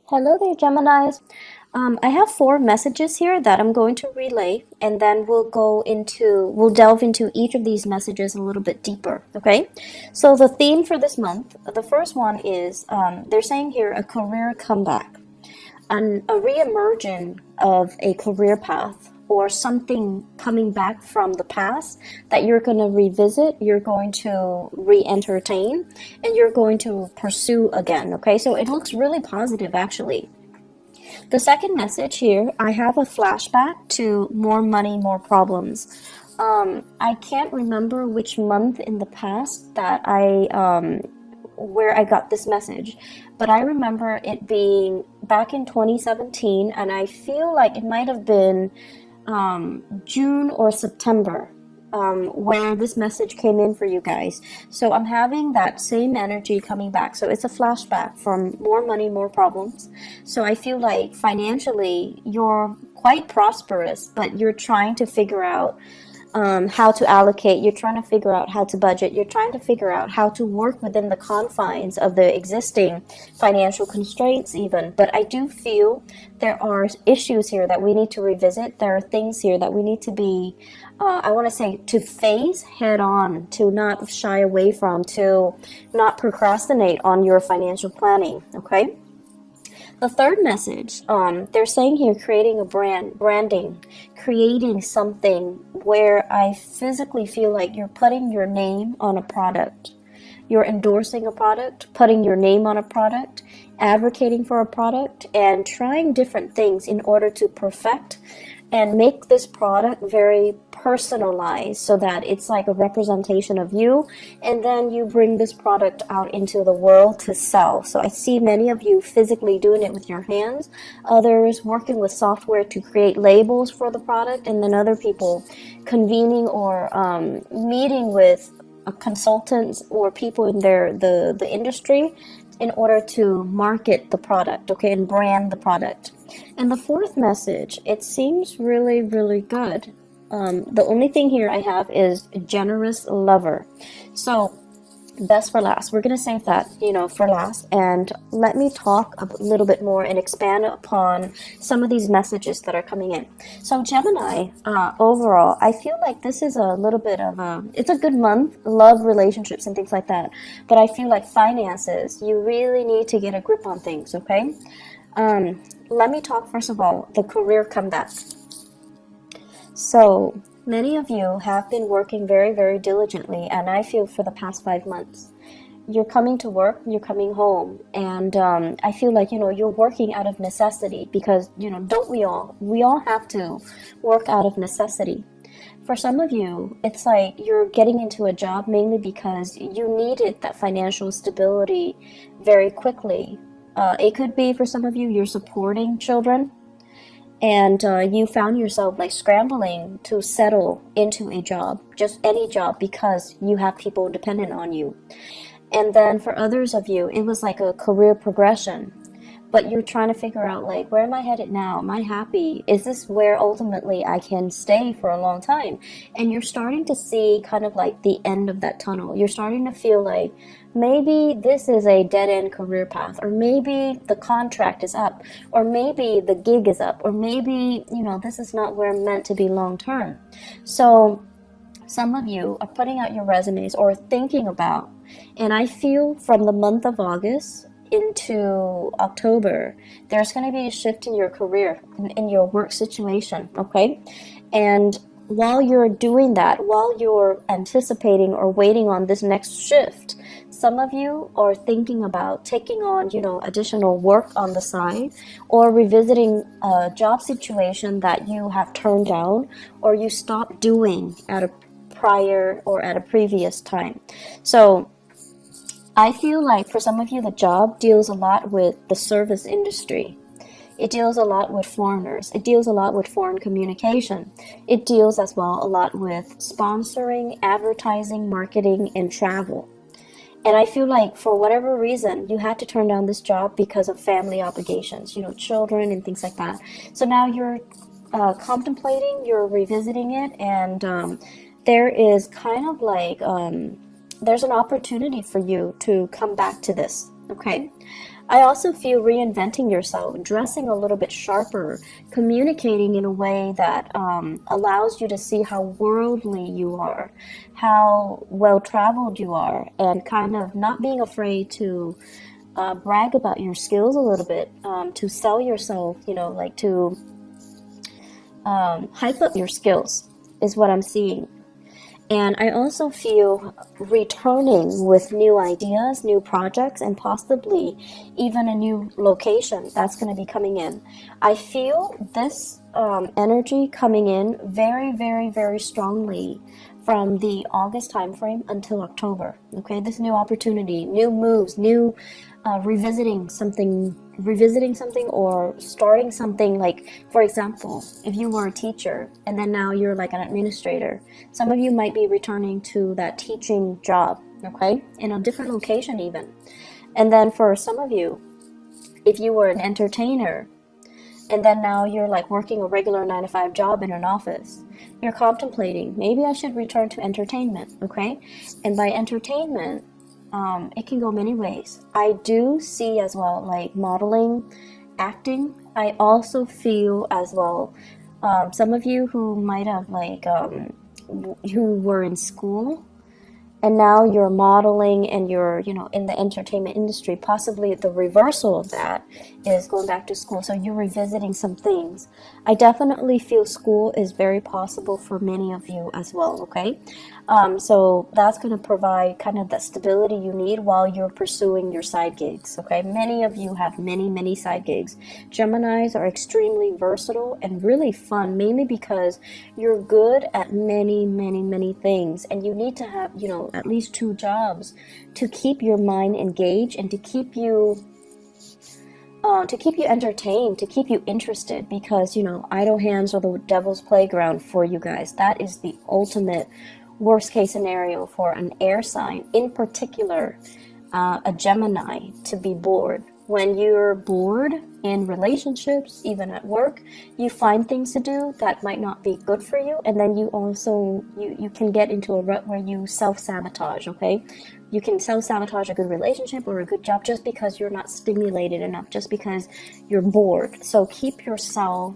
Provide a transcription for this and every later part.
Hello there, Geminis. I have four messages here that I'm going to relay, and then we'll delve into each of these messages a little bit deeper, okay? So the theme for this month, the first one is, they're saying here, a career comeback, a re-emerging of a career path or something coming back from the past that you're going to revisit, you're going to re-entertain, and you're going to pursue again, okay? So it looks really positive, actually. The second message here, I have a flashback to more money, more problems. I can't remember which month in the past that where I got this message, but I remember it being back in 2017, and I feel like it might have been June or September, where this message came in for you guys. So I'm having that same energy coming back. So it's a flashback from more money, more problems. So I feel like financially you're quite prosperous, but you're trying to figure out how to allocate, you're trying to figure out how to budget, you're trying to figure out how to work within the confines of the existing financial constraints even. But I do feel there are issues here that we need to revisit. There are things here that we need to be, I want to say, to face head on, to not shy away from, to not procrastinate on your financial planning, okay? The third message, they're saying here, creating a branding, creating something where I physically feel like you're putting your name on a product. You're endorsing a product, putting your name on a product, advocating for a product, and trying different things in order to perfect and make this product very personalized so that it's like a representation of you, and then you bring this product out into the world to sell. So I see many of you physically doing it with your hands, others working with software to create labels for the product, and then other people convening or meeting with consultants or people in the industry in order to market the product, okay, and brand the product. And the fourth message, it seems really, really good. The only thing here I have is generous lover. So best for last. We're going to save that, for last. And let me talk a little bit more and expand upon some of these messages that are coming in. So Gemini, overall, I feel like this is a little bit of it's a good month, love, relationships, and things like that. But I feel like finances, you really need to get a grip on things, okay? Let me talk first of all, the career comeback. So many of you have been working very, very diligently, and I feel for the past 5 months. You're coming to work, you're coming home, and I feel like, you're working out of necessity because, don't we all? We all have to work out of necessity. For some of you, it's like you're getting into a job mainly because you needed that financial stability very quickly. It could be for some of you, you're supporting children, and you found yourself like scrambling to settle into a job, just any job, because you have people dependent on you. And then for others of you, it was like a career progression, but you're trying to figure out, like, where am I headed now? Am I happy? Is this where ultimately I can stay for a long time? And you're starting to see kind of like the end of that tunnel. You're starting to feel like maybe this is a dead-end career path, or maybe the contract is up, or maybe the gig is up, or maybe, this is not where I'm meant to be long term. So some of you are putting out your resumes or thinking about, and I feel from the month of August into October, there's going to be a shift in your career, in your work situation, okay? And while you're doing that, while you're anticipating or waiting on this next shift, some of you are thinking about taking on, additional work on the side, or revisiting a job situation that you have turned down or you stopped doing at a prior or at a previous time. So I feel like for some of you, the job deals a lot with the service industry. It deals a lot with foreigners. It deals a lot with foreign communication. It deals as well a lot with sponsoring, advertising, marketing, and travel. And I feel like for whatever reason, you had to turn down this job because of family obligations, children and things like that. So now you're contemplating, you're revisiting it, and there is kind of like, there's an opportunity for you to come back to this, okay? I also feel reinventing yourself, dressing a little bit sharper, communicating in a way that allows you to see how worldly you are, how well traveled you are, and kind of not being afraid to brag about your skills a little bit, to sell yourself, you know, like to hype up your skills is what I'm seeing. And I also feel returning with new ideas, new projects, and possibly even a new location that's going to be coming in. I feel this energy coming in very, very, very strongly from the August timeframe until October. Okay, this new opportunity, new moves, new revisiting something or starting something. Like, for example, if you were a teacher and then now you're like an administrator, some of you might be returning to that teaching job, okay, in a different location even. And then for some of you, if you were an entertainer and then now you're like working a regular 9 to 5 job in an office, you're contemplating, maybe I should return to entertainment, okay? And by entertainment, it can go many ways. I do see as well, like modeling, acting. I also feel as well, some of you who might have like, who were in school and now you're modeling and you're, you know, in the entertainment industry. Possibly the reversal of that is going back to school, so you're revisiting some things. I definitely feel school is very possible for many of you as well, okay? So that's going to provide kind of that stability you need while you're pursuing your side gigs, okay? Many of you have many side gigs. Geminis are extremely versatile and really fun, mainly because you're good at many things, and you need to have, you know, at least 2 jobs to keep your mind engaged and to keep you entertained, to keep you interested, because, you know, idle hands are the devil's playground for you guys. That is the ultimate worst case scenario for an air sign, in particular a Gemini, to be bored. When you're bored in relationships, even at work, you find things to do that might not be good for you, and then you also you can get into a rut where you self-sabotage, okay? You can self-sabotage a good relationship or a good job just because you're not stimulated enough, just because you're bored. So keep yourself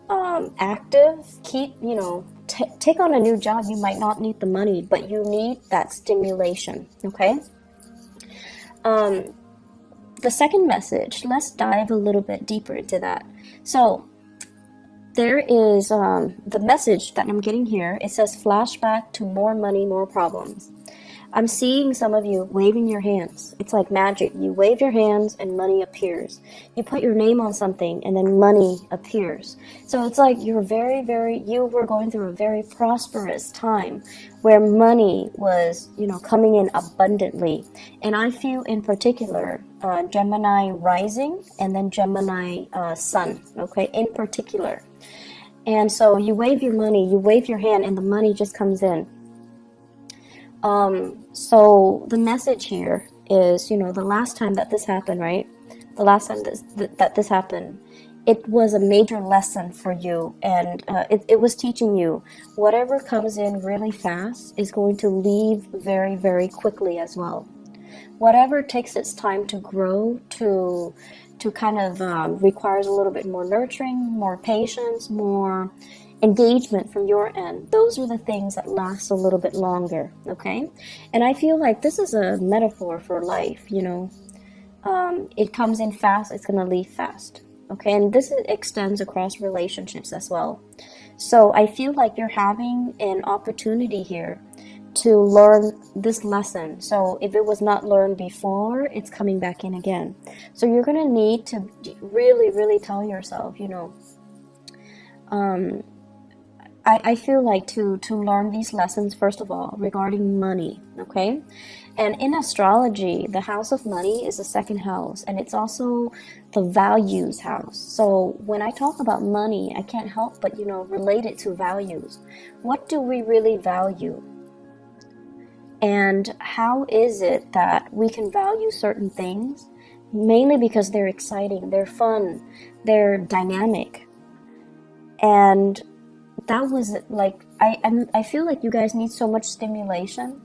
active. Keep, you know, take on a new job. You might not need the money, but you need that stimulation, okay? The second message, let's dive a little bit deeper into that. So there is the message that I'm getting here. It says flashback to more money, more problems. I'm seeing some of you waving your hands. It's like magic. You wave your hands and money appears. You put your name on something and then money appears. So it's like you're you were going through a very prosperous time where money was, you know, coming in abundantly. And I feel in particular, Gemini rising and then Gemini sun, okay, in particular. And so you wave your money, you wave your hand, and the money just comes in. So the message here is, you know, the last time that this happened, right? The last time that this happened, it was a major lesson for you, and it was teaching you whatever comes in really fast is going to leave very quickly as well. Whatever takes its time to grow, to kind of requires a little bit more nurturing, more patience, more engagement from your end. Those are the things that last a little bit longer, okay? And I feel like this is a metaphor for life, you know. It comes in fast, it's going to leave fast, okay? And this extends across relationships as well. So I feel like you're having an opportunity here to learn this lesson. So if it was not learned before, it's coming back in again. So you're going to need to really tell yourself, you know, I feel like to learn these lessons, first of all, regarding money, okay? And in astrology, the house of money is the second house, and it's also the values house. So when I talk about money, I can't help but, you know, relate it to values. What do we really value? And how is it that we can value certain things? Mainly because they're exciting, they're fun, they're dynamic. And that was like, I feel like you guys need so much stimulation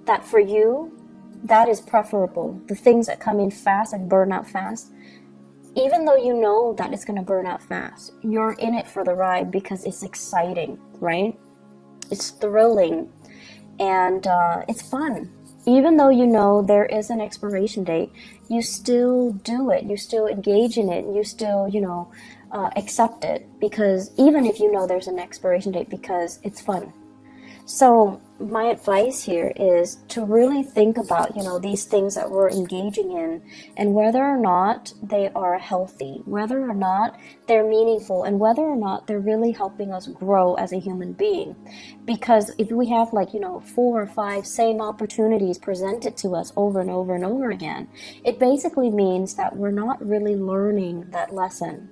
that for you, That is preferable. The things that come in fast and burn out fast, even though you know that it's going to burn out fast, you're in it for the ride because it's exciting, right? It's thrilling, and it's fun. Even though you know there is an expiration date, you still do it. You still engage in it. You still, accept it, because even if you know there's an expiration date, because it's fun. So my advice here is to really think about, these things that we're engaging in, and whether or not they are healthy, whether or not they're meaningful, and whether or not they're really helping us grow as a human being. Because if we have 4 or 5 same opportunities presented to us over and over and over again, it basically means that we're not really learning that lesson.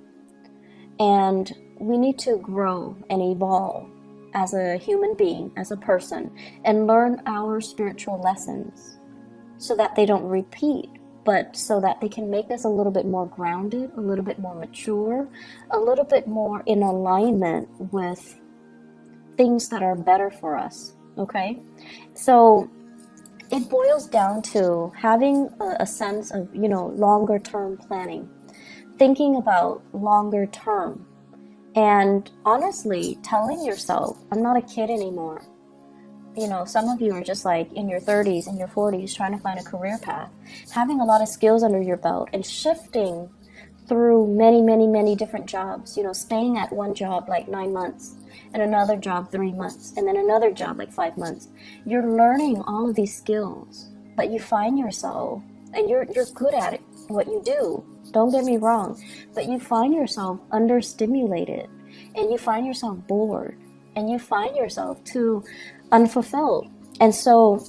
And we need to grow and evolve as a human being, as a person, and learn our spiritual lessons so that they don't repeat, but so that they can make us a little bit more grounded, a little bit more mature, a little bit more in alignment with things that are better for us, okay? So it boils down to having a sense of, longer term planning, thinking about longer term. And honestly, telling yourself, I'm not a kid anymore. Some of you are just in your 30s and your 40s trying to find a career path, having a lot of skills under your belt and shifting through many, many, many different jobs, staying at one job 9 months and another job 3 months and then another job 5 months. You're learning all of these skills, but you find yourself, and you're good at it, what you do. Don't get me wrong, but you find yourself understimulated, and you find yourself bored, and you find yourself too unfulfilled. And so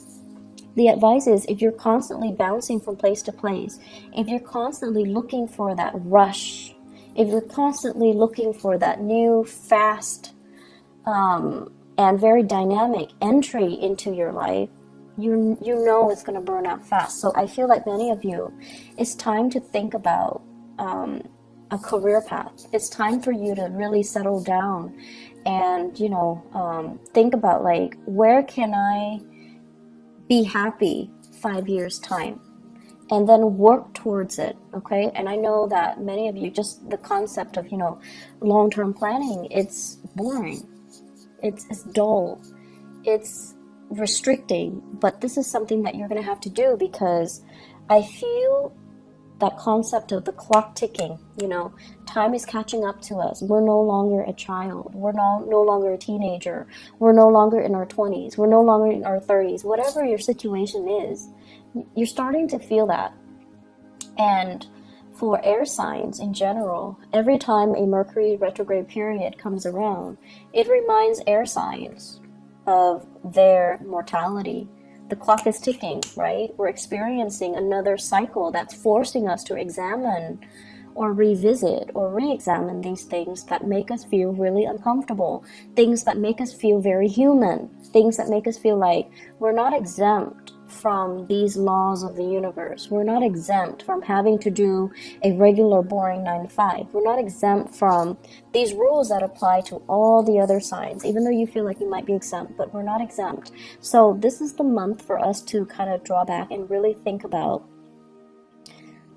the advice is, if you're constantly bouncing from place to place, if you're constantly looking for that rush, if you're constantly looking for that new, fast, and very dynamic entry into your life, you know it's going to burn out fast. So I feel like many of you, it's time to think about a career path. It's time for you to really settle down and, think about where can I be happy 5 years time, and then work towards it, okay? And I know that many of you, just the concept of, long-term planning, it's boring. It's dull. It's restricting, but this is something that you're going to have to do, because I feel that concept of the clock ticking, time is catching up to us. We're no longer a child. We're no longer a teenager. We're no longer in our 20s. We're no longer in our 30s. Whatever your situation is, you're starting to feel that. And for air signs in general, every time a Mercury retrograde period comes around, it reminds air signs of their mortality. The clock is ticking, right? We're experiencing another cycle that's forcing us to examine or revisit or re-examine these things that make us feel really uncomfortable, things that make us feel very human, things that make us feel like we're not exempt from these laws of the universe. We're not exempt from having to do a regular boring 9 to 5. We're not exempt from these rules that apply to all the other signs, even though you feel like you might be exempt, but we're not exempt. So this is the month for us to kind of draw back and really think about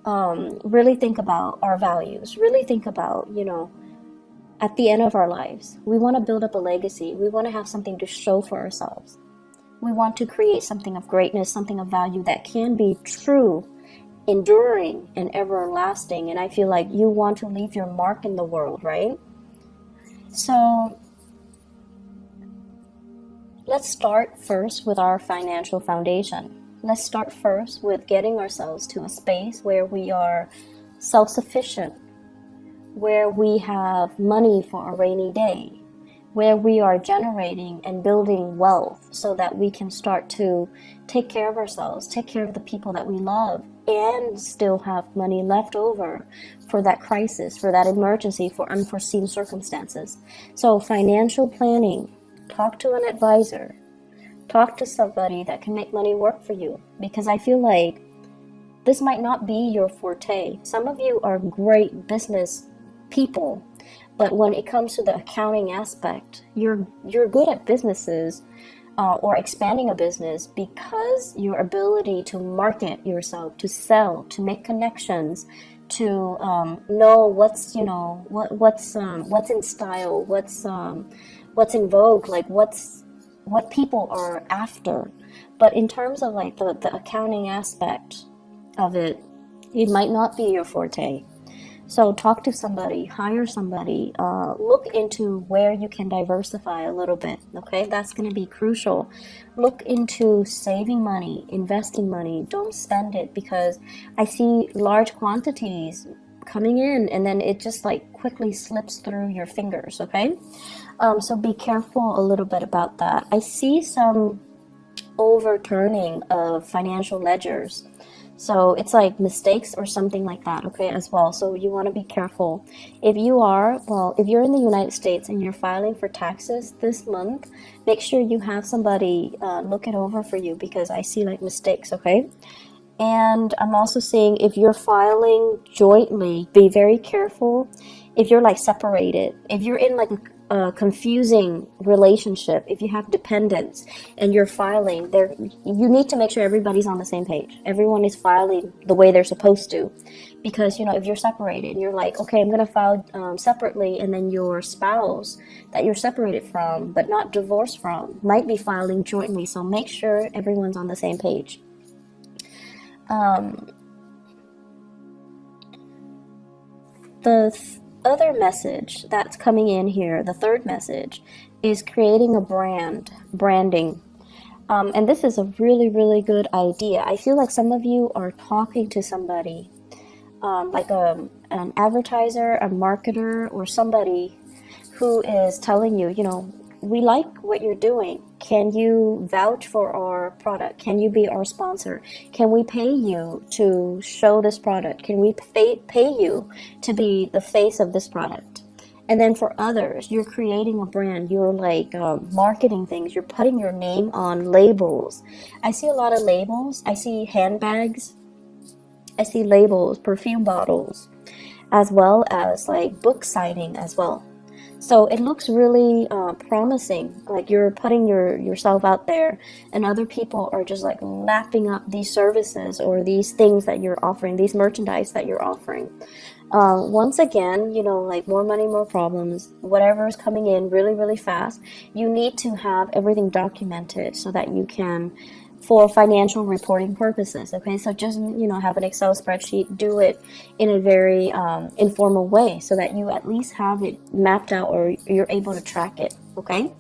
our values, really think about, at the end of our lives, we want to build up a legacy. We want to have something to show for ourselves. We want to create something of greatness, something of value that can be true, enduring, and everlasting. And I feel like you want to leave your mark in the world, right? So let's start first with our financial foundation. Let's start first with getting ourselves to a space where we are self-sufficient, where we have money for a rainy day, where we are generating and building wealth so that we can start to take care of ourselves, take care of the people that we love, and still have money left over for that crisis, for that emergency, for unforeseen circumstances. So financial planning, talk to an advisor, talk to somebody that can make money work for you, because I feel like this might not be your forte. Some of you are great business people, but when it comes to the accounting aspect, you're good at businesses, or expanding a business because your ability to market yourself, to sell, to make connections, to know what's what's in style, what's in vogue, like what people are after. But in terms of like the accounting aspect of it, it might not be your forte. So talk to somebody, hire somebody, look into where you can diversify a little bit, okay? That's going to be crucial. Look into saving money, investing money. Don't spend it, because I see large quantities coming in and then it just like quickly slips through your fingers, okay? So be careful a little bit about that. I see some overturning of financial ledgers. So it's like mistakes or something like that, okay, as well. So you want to be careful. If you're in the United States and you're filing for taxes this month, make sure you have somebody look it over for you, because I see like mistakes, okay? And I'm also seeing if you're filing jointly, be very careful. If you're like separated, if you're in like a confusing relationship, if you have dependents and you're filing there, you need to make sure everybody's on the same page. Everyone is filing the way they're supposed to, because if you're separated and you're like, okay, I'm gonna file separately, and then your spouse that you're separated from but not divorced from might be filing jointly. So make sure everyone's on the same page. The other message that's coming in here, the third message, is creating a branding. And this is a really, really good idea. I feel like some of you are talking to somebody, like an advertiser, a marketer, or somebody who is telling you, we like what you're doing. Can you vouch for our product? Can you be our sponsor? Can we pay you to show this product? Can we pay you to be the face of this product? And then for others, you're creating a brand. You're like marketing things. You're putting your name on labels. I see a lot of labels. I see handbags. I see labels, perfume bottles, as well as like book signing as well. So it looks really promising, like you're putting yourself out there, and other people are just like lapping up these services or these things that you're offering, these merchandise that you're offering. Once again, like more money, more problems, whatever is coming in really, really fast, you need to have everything documented so that you can, for financial reporting purposes, okay? So just, have an Excel spreadsheet, do it in a very informal way so that you at least have it mapped out or you're able to track it, okay?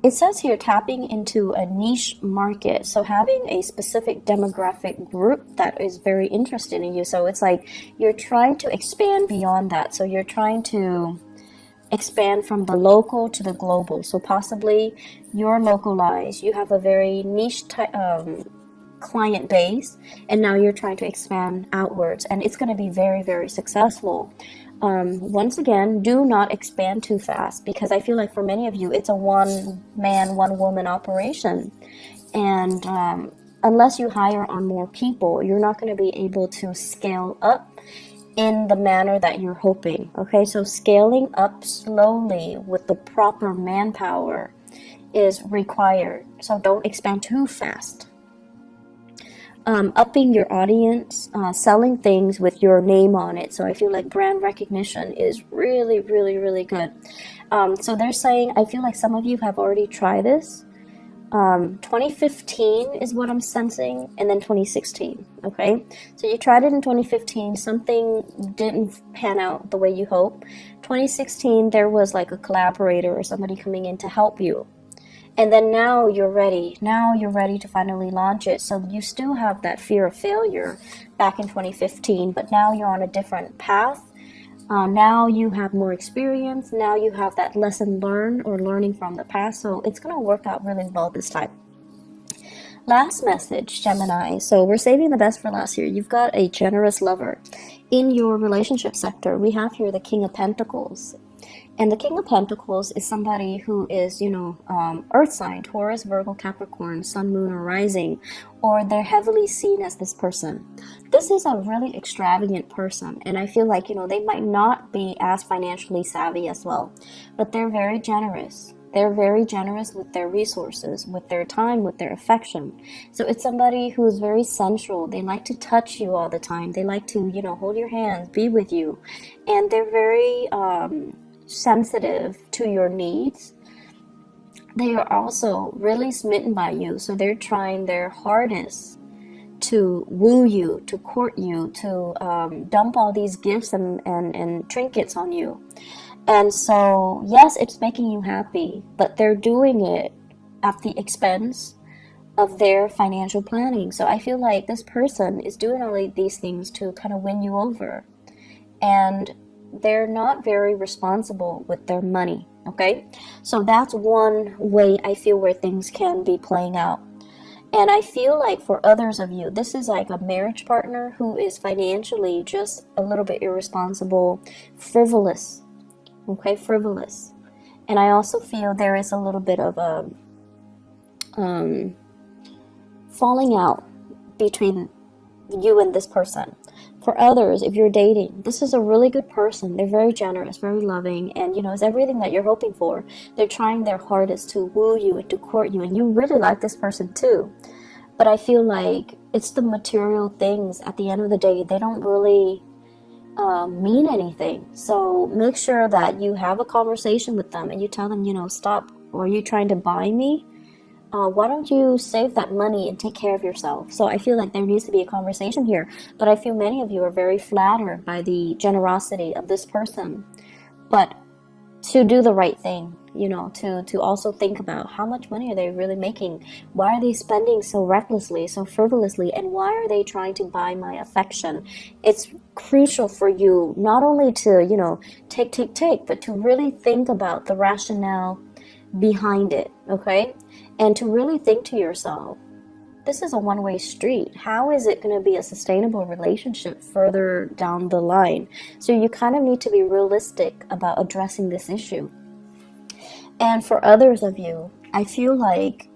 It says here tapping into a niche market. So having a specific demographic group that is very interested in you. So it's like you're trying to expand beyond that. So you're trying to expand from the local to the global. So possibly you're localized, you have a very niche client base, and now you're trying to expand outwards, and it's going to be very, very successful. Once again, do not expand too fast, because I feel like for many of you it's a one man, one woman operation, and unless you hire on more people, you're not going to be able to scale up in the manner that you're hoping. Okay, so scaling up slowly with the proper manpower is required. So don't expand too fast. Upping your audience, selling things with your name on it. So I feel like brand recognition is really, really, really good. So they're saying, I feel like some of you have already tried this. 2015 is what I'm sensing, and then 2016, okay? So you tried it in 2015, something didn't pan out the way you hope. 2016, there was like a collaborator or somebody coming in to help you. And then now you're ready. Now you're ready to finally launch it. So you still have that fear of failure back in 2015, but now you're on a different path. Now you have more experience. Now you have that lesson learned or learning from the past. So it's going to work out really well this time. Last message, Gemini. So we're saving the best for last here. You've got a generous lover. In your relationship sector, we have here the King of Pentacles. And the King of Pentacles is somebody who is, earth sign, Taurus, Virgo, Capricorn, Sun, Moon, or Rising, or they're heavily seen as this person. This is a really extravagant person, and I feel like, they might not be as financially savvy as well, but they're very generous. they're very generous with their resources, with their time, with their affection. So it's somebody who is very sensual. They like to touch you all the time. They like to, you know, hold your hands, be with you. And they're very sensitive to your needs. They are also really smitten by you. So they're trying their hardest to woo you, to court you, to dump all these gifts and trinkets on you. And so, yes, it's making you happy, but they're doing it at the expense of their financial planning. So I feel like this person is doing all of these things to kind of win you over. And they're not very responsible with their money, okay? So that's one way I feel where things can be playing out. And I feel like for others of you, this is like a marriage partner who is financially just a little bit irresponsible, frivolous, okay, frivolous. And I also feel there is a little bit of a falling out between you and this person. For others, if you're dating, this is a really good person. They're very generous, very loving, and you know, it's everything that you're hoping for. They're trying their hardest to woo you and to court you, and you really like this person too. But I feel like it's the material things at the end of the day, they don't really mean anything. So make sure that you have a conversation with them and you tell them, you know, stop. Or are you trying to buy me? Why don't you save that money and take care of yourself? So I feel like there needs to be a conversation here. But I feel many of you are very flattered by the generosity of this person. But to do the right thing, you know, to also think about how much money are they really making? Why are they spending so recklessly, so frivolously? And why are they trying to buy my affection? It's crucial for you not only to, you know, take, but to really think about the rationale behind it, okay? And to really think to yourself, this is a one-way street. How is it going to be a sustainable relationship further down the line? So you kind of need to be realistic about addressing this issue. And for others of you, I feel like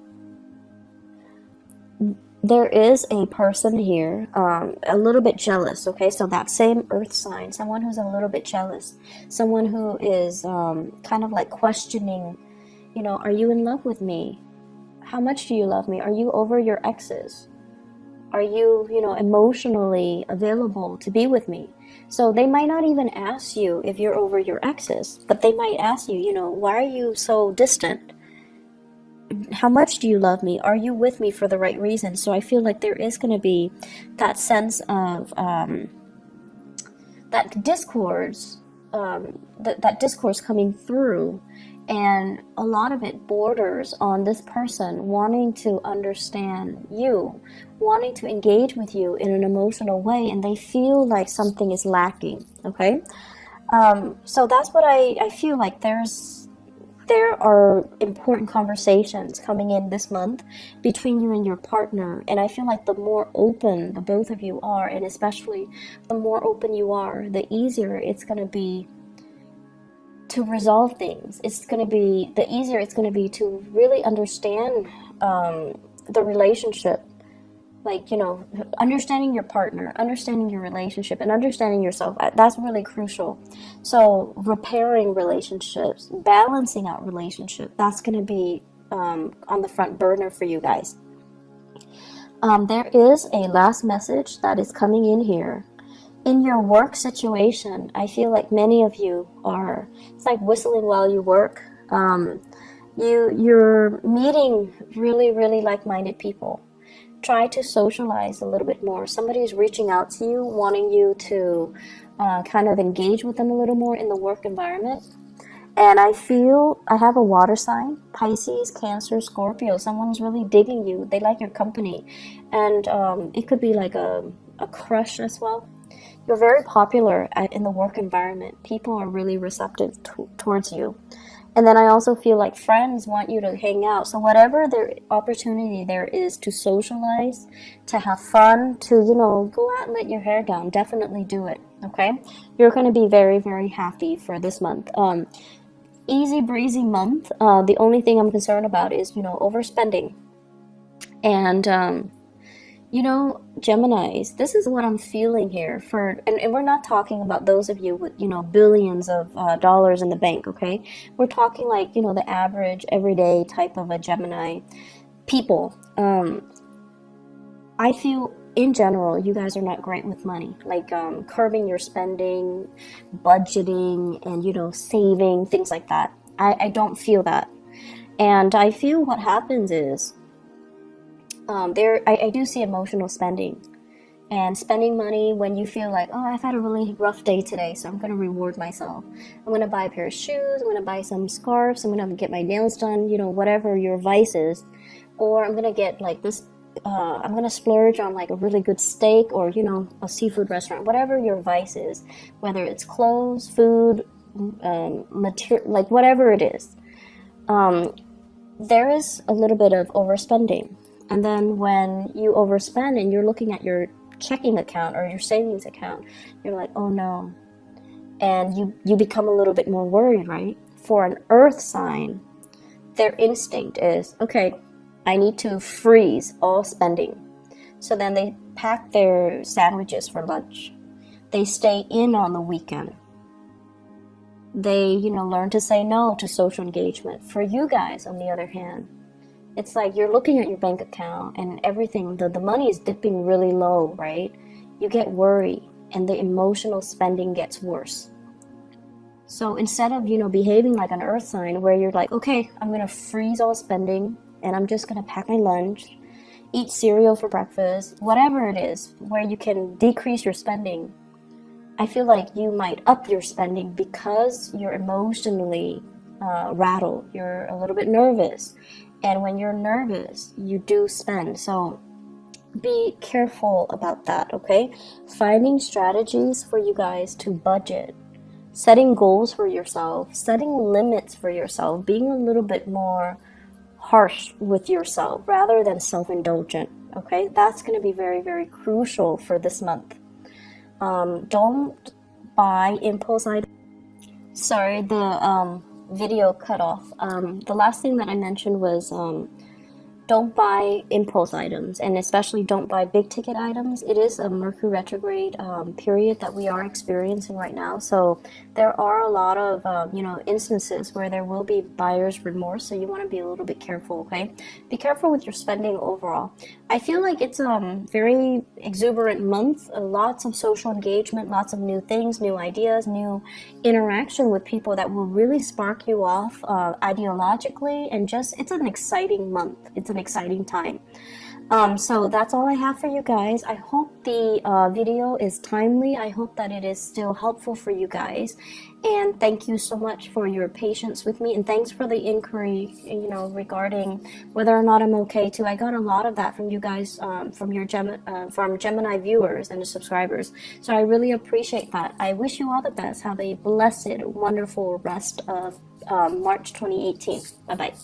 there is a person here, a little bit jealous, okay? So that same earth sign, someone who's a little bit jealous, someone who is kind of like questioning, you know, are you in love with me? How much do you love me? Are you over your exes? Are you, you know, emotionally available to be with me? So they might not even ask you if you're over your exes, but they might ask you, you know, why are you so distant? How much do you love me? Are you with me for the right reason? So I feel like there is going to be that sense of that discourse, that discourse coming through. And a lot of it borders on this person wanting to understand you, wanting to engage with you in an emotional way, and they feel like something is lacking, okay? So that's what I feel like there are important conversations coming in this month between you and your partner. And I feel like the more open the both of you are, and especially the more open you are, the easier it's going to be to resolve things. It's going to be, the easier it's going to be to really understand the relationship. Like, you know, understanding your partner, understanding your relationship, and understanding yourself. That's really crucial. So repairing relationships, balancing out relationships, that's going to be on the front burner for you guys. There is a last message that is coming in here. In your work situation, I feel like many of you are, it's like whistling while you work. You're meeting really, really like-minded people. Try to socialize a little bit more. Somebody's reaching out to you, wanting you to kind of engage with them a little more in the work environment. And I feel I have a water sign, Pisces, Cancer, Scorpio. Someone's really digging you. They like your company. And it could be like a crush as well. You're very popular in the work environment. People are really receptive towards you. And then I also feel like friends want you to hang out. So whatever the opportunity there is to socialize, to have fun, to, you know, go out and let your hair down, definitely do it, okay? You're going to be very, very happy for this month. Easy breezy month. The only thing I'm concerned about is, you know, overspending. And You know, Geminis, this is what I'm feeling here and we're not talking about those of you with, billions of dollars in the bank, okay? We're talking like, the average, everyday type of a Gemini people. I feel in general, you guys are not great with money, like curbing your spending, budgeting, and, saving, things like that. I don't feel that. And I feel what happens is, I do see emotional spending and spending money when you feel like, oh, I've had a really rough day today, so I'm going to reward myself. I'm going to buy a pair of shoes, I'm going to buy some scarves, I'm going to get my nails done, whatever your vice is. Or I'm going to get like this, I'm going to splurge on like a really good steak or, a seafood restaurant, whatever your vice is, whether it's clothes, food, material, like whatever it is. There is a little bit of overspending. And then when you overspend and you're looking at your checking account or your savings account, you're like, oh no. And you become a little bit more worried, right? For an earth sign, their instinct is, okay, I need to freeze all spending. So then they pack their sandwiches for lunch. They stay in on the weekend. They, learn to say no to social engagement. For you guys, on the other hand, it's like you're looking at your bank account and everything, the money is dipping really low, right? You get worried and the emotional spending gets worse. So instead of, behaving like an earth sign where you're like, okay, I'm going to freeze all spending and I'm just going to pack my lunch, eat cereal for breakfast, whatever it is, where you can decrease your spending, I feel like you might up your spending because you're emotionally rattled. You're a little bit nervous. And when you're nervous, you do spend. So be careful about that, okay? Finding strategies for you guys to budget, setting goals for yourself, setting limits for yourself, being a little bit more harsh with yourself rather than self-indulgent, okay? That's going to be very, very crucial for this month. Don't buy impulse items. Sorry, the video cut off. The last thing that I mentioned was don't buy impulse items, and especially don't buy big ticket items. It is a Mercury retrograde period that we are experiencing right now, so there are a lot of instances where there will be buyer's remorse, so you want to be a little bit careful, okay? Be careful with your spending overall. I feel like it's a very exuberant month, lots of social engagement, lots of new things, new ideas, new interaction with people that will really spark you off ideologically, and just, it's an exciting month. It's an exciting time. So that's all I have for you guys. I hope the video is timely. I hope that it is still helpful for you guys. And thank you so much for your patience with me. And thanks for the inquiry, regarding whether or not I'm okay too. I got a lot of that from you guys, from Gemini viewers and the subscribers. So I really appreciate that. I wish you all the best. Have a blessed, wonderful rest of March 2018. Bye-bye.